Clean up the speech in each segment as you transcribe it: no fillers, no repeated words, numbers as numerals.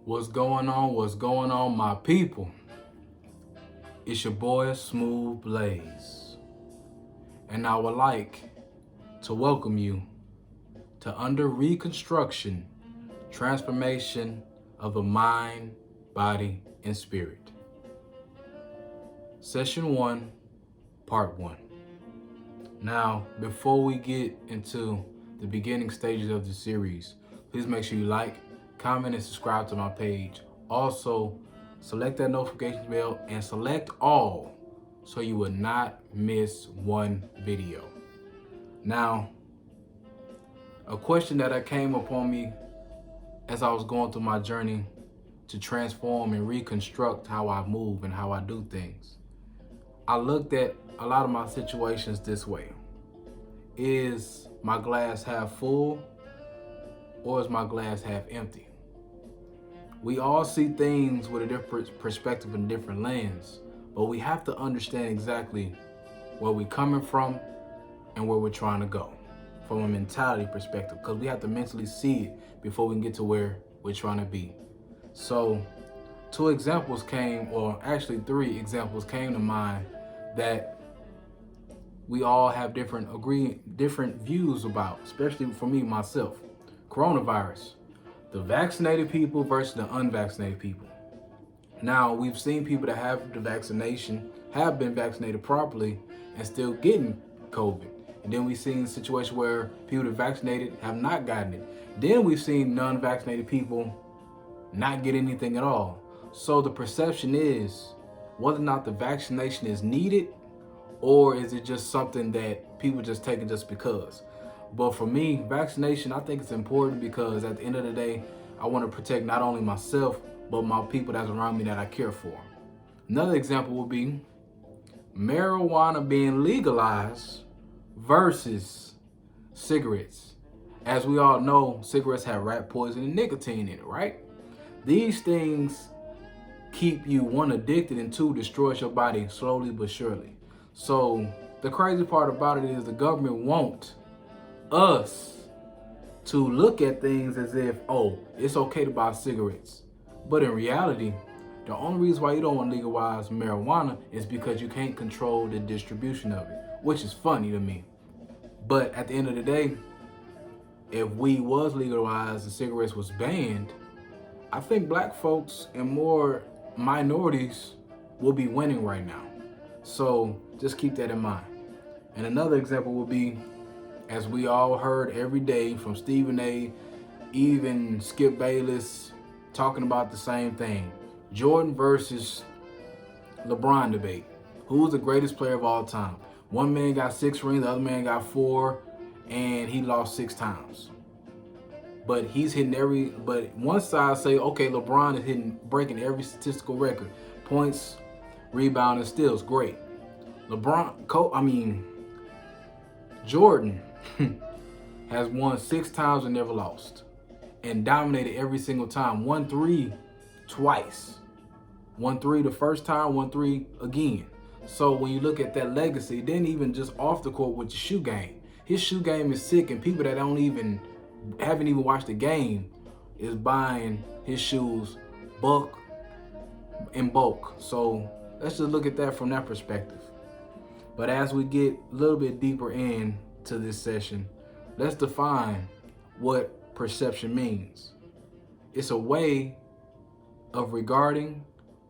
What's going on? What's going on, my people? It's your boy, Smooth Blaze. And I would like to welcome you to Under Reconstruction, Transformation of the Mind, Body, and Spirit. Session 1, Part 1. Now, before we get into the beginning stages of the series, please make sure you like, comment, and subscribe to my page. Also, select that notification bell and select all so you will not miss one video. Now, a question that came upon me as I was going through my journey to transform and reconstruct how I move and how I do things. I looked at a lot of my situations this way. Is my glass half full or is my glass half empty? We all see things with a different perspective and different lens, but we have to understand exactly where we're coming from and where we're trying to go from a mentality perspective, because we have to mentally see it before we can get to where we're trying to be. So three examples came to mind that we all have different views about, especially for me, myself. Coronavirus, the vaccinated people versus the unvaccinated people. Now, we've seen people that have the vaccination, have been vaccinated properly, and still getting COVID. And then we've seen situations where people that are vaccinated have not gotten it. Then we've seen non-vaccinated people not get anything at all. So the perception is whether or not the vaccination is needed, or is it just something that people just take it just because? But for me, vaccination, I think it's important because at the end of the day, I want to protect not only myself, but my people that's around me that I care for. Another example would be marijuana being legalized versus cigarettes. As we all know, cigarettes have rat poison and nicotine in it, right? These things keep you, one, addicted, and two, destroys your body slowly but surely. So the crazy part about it is the government wants us to look at things as if, oh, it's okay to buy cigarettes. But in reality, the only reason why you don't want to legalize marijuana is because you can't control the distribution of it, which is funny to me. But at the end of the day, if weed was legalized and cigarettes was banned, I think black folks and more minorities will be winning right now. So just keep that in mind. And another example would be, as we all heard every day from Stephen A, even Skip Bayless talking about the same thing. Jordan versus Lebron debate. Who's the greatest player of all time? One man got 6 rings, the other man got 4, and he lost 6 times. But he's hitting but one side say, okay, LeBron is breaking every statistical record. Points, rebound, and steals, great. Jordan has won 6 times and never lost, and dominated every single time. Won 3 twice. Won 3 the first time, won 3 again. So when you look at that legacy, then even just off the court with the shoe game, his shoe game is sick, and people that haven't even watched the game is buying his shoes in bulk. So let's just look at that from that perspective. But as we get a little bit deeper into this session, let's define what perception means. It's a way of regarding,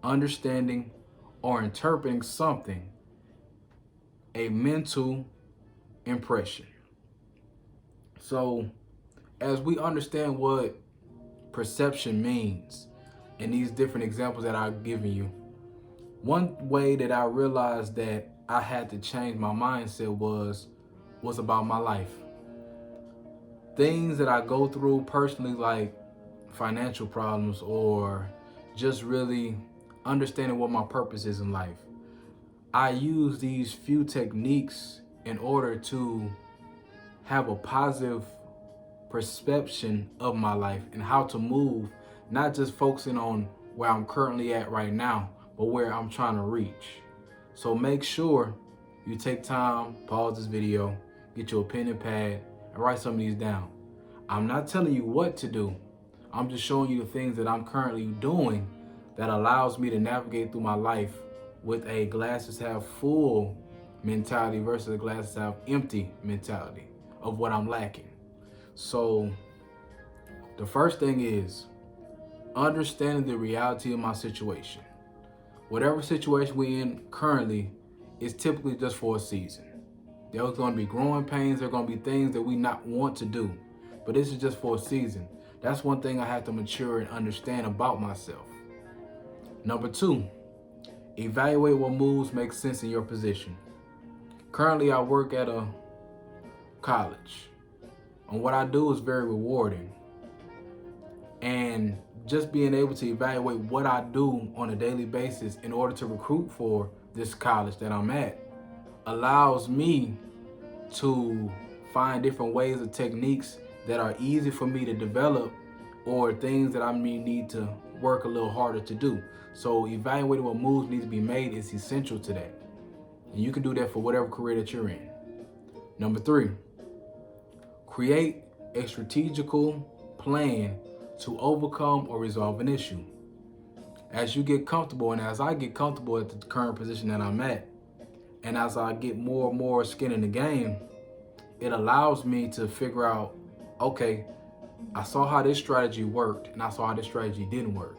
understanding, or interpreting something, a mental impression. So as we understand what perception means in these different examples that I've given you, one way that I realized that I had to change my mindset was about my life. Things that I go through personally, like financial problems or just really understanding what my purpose is in life. I use these few techniques in order to have a positive perception of my life and how to move, not just focusing on where I'm currently at right now, but where I'm trying to reach. So make sure you take time, pause this video, get your pen and pad, and write some of these down. I'm not telling you what to do. I'm just showing you the things that I'm currently doing that allows me to navigate through my life with a glasses half full mentality versus a glasses half empty mentality of what I'm lacking. So the first thing is understanding the reality of my situation. Whatever situation we're in currently is typically just for a season. There's going to be growing pains. There are going to be things that we not want to do, but this is just for a season. That's one thing I have to mature and understand about myself. Number two, evaluate what moves make sense in your position. Currently, I work at a college, and what I do is very rewarding. And just being able to evaluate what I do on a daily basis in order to recruit for this college that I'm at allows me to find different ways or techniques that are easy for me to develop or things that I may need to work a little harder to do. So evaluating what moves need to be made is essential to that. And you can do that for whatever career that you're in. Number three, create a strategical plan to overcome or resolve an issue. As you get comfortable, and as I get comfortable at the current position that I'm at, and as I get more and more skin in the game, it allows me to figure out, okay, I saw how this strategy worked and I saw how this strategy didn't work.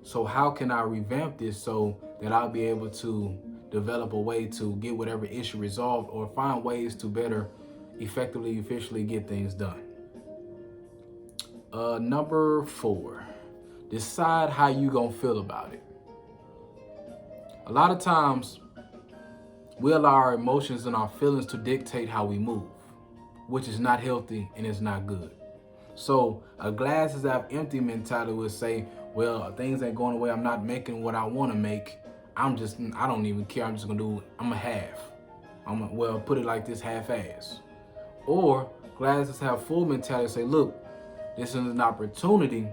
So how can I revamp this so that I'll be able to develop a way to get whatever issue resolved or find ways to better effectively, efficiently get things done. Number four, decide how you gonna feel about it. A lot of times, we allow our emotions and our feelings to dictate how we move, which is not healthy and it's not good. So a glasses half empty mentality would say, well, things ain't going away. I'm not making what I want to make. I don't even care. I'm just gonna do it. I'm a half. Put it like this, half-ass. Or glasses half full mentality say, look, this is an opportunity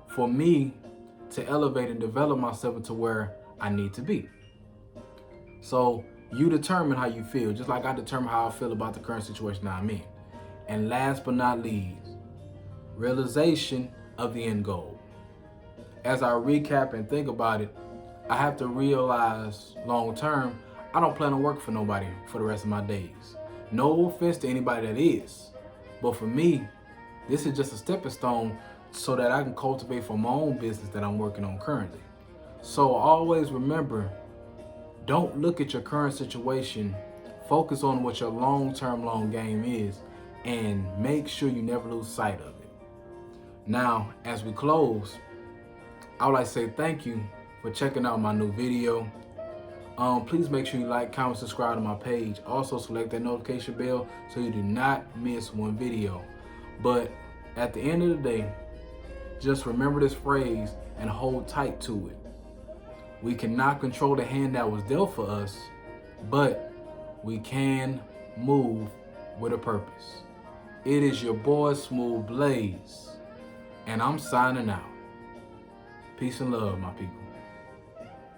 for me to elevate and develop myself into where I need to be. So you determine how you feel, just like I determine how I feel about the current situation I'm in. And last but not least, realization of the end goal. As I recap and think about it, I have to realize long term, I don't plan on working for nobody for the rest of my days. No offense to anybody that is. But for me, this is just a stepping stone so that I can cultivate for my own business that I'm working on currently. So always remember, don't look at your current situation. Focus on what your long-term long game is and make sure you never lose sight of it. Now, as we close, I would like to say thank you for checking out my new video. Please make sure you like, comment, subscribe to my page. Also select that notification bell so you do not miss one video. But at the end of the day, just remember this phrase and hold tight to it. We cannot control the hand that was dealt for us, but we can move with a purpose. It is your boy Smooth Blaze, and I'm signing out. Peace and love, my people.